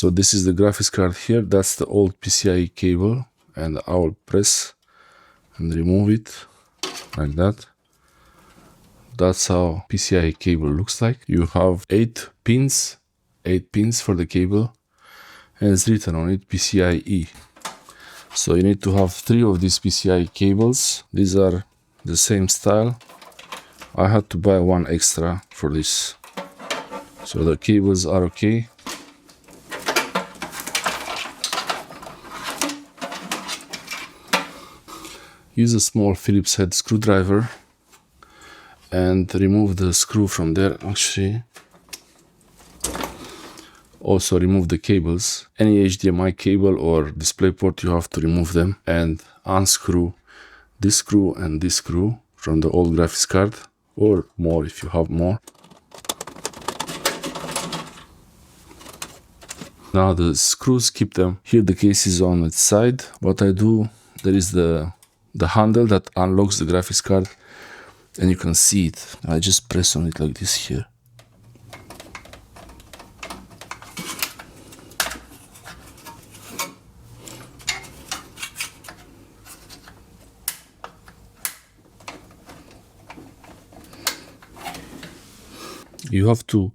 So this is the graphics card here. That's the old PCIe cable, and I will press and remove it like that. That's how PCIe cable looks like. You have 8 pins for the cable, and it's written on it PCIe. So you need to have 3 of these PCIe cables. These are the same style. I had to buy 1 extra for this. So the cables are okay. Use a small Phillips head screwdriver and remove the screw from there. Actually, also remove the cables. Any HDMI cable or DisplayPort, you have to remove them and unscrew this screw and this screw from the old graphics card, or more if you have more. Now the screws, keep them. Here the case is on its side. What I do, there is the handle that unlocks the graphics card, and you can see it. I just press on it like this here. You have to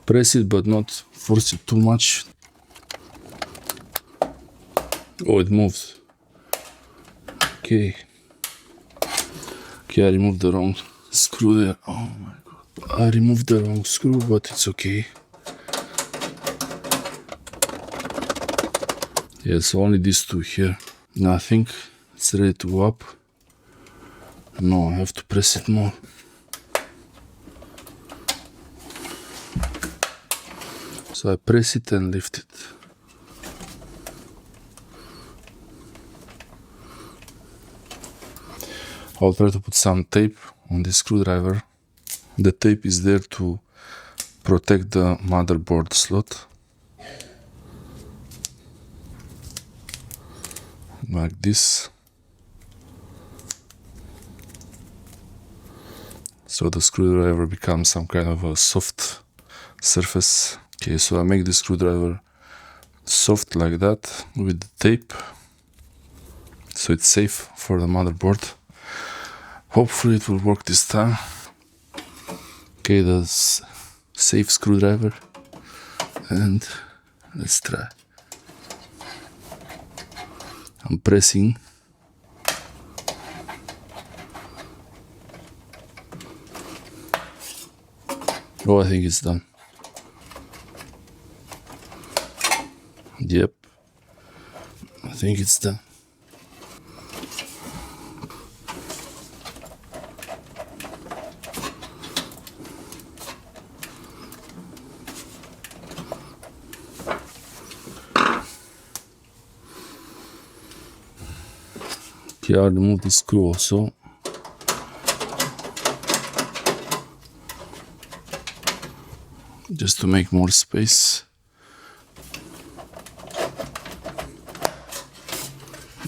press it but not force it too much. Oh, it moves. Okay, I removed the wrong screw there. Oh my god, I removed the wrong screw, but it's okay. Yeah, so only these 2 here. Now I think it's ready to go up. No, I have to press it more. So I press it and lift it. I'll try to put some tape on this screwdriver. The tape is there to protect the motherboard slot. Like this. So the screwdriver becomes some kind of a soft surface. Okay, so I make the screwdriver soft like that with the tape, so it's safe for the motherboard. Hopefully it will work this time. Okay, that's safe screwdriver, and let's try. I'm pressing. Oh, I think it's done. Yep, I think it's done. Okay, I'll remove the screw also. Just to make more space.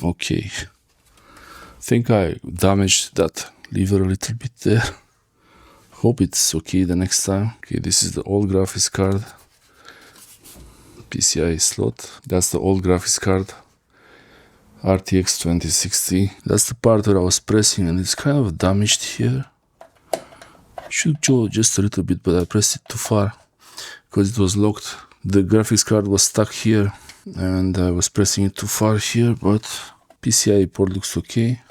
Okay, I think I damaged that lever a little bit there. Hope it's okay the next time. Okay, this is the old graphics card. PCIe slot. That's the old graphics card. RTX 2060. That's the part where I was pressing and it's kind of damaged here. Should go just a little bit, but I pressed it too far because it was locked. The graphics card was stuck here and I was pressing it too far here, but PCIe port looks okay.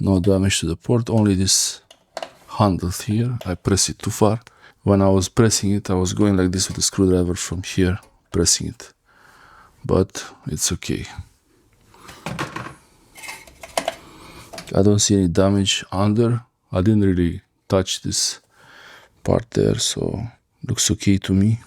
No damage to the port, only this handle here. I pressed it too far. When I was pressing it, I was going like this with the screwdriver from here, pressing it. But it's okay. I don't see any damage under. I didn't really touch this part there, so looks okay to me.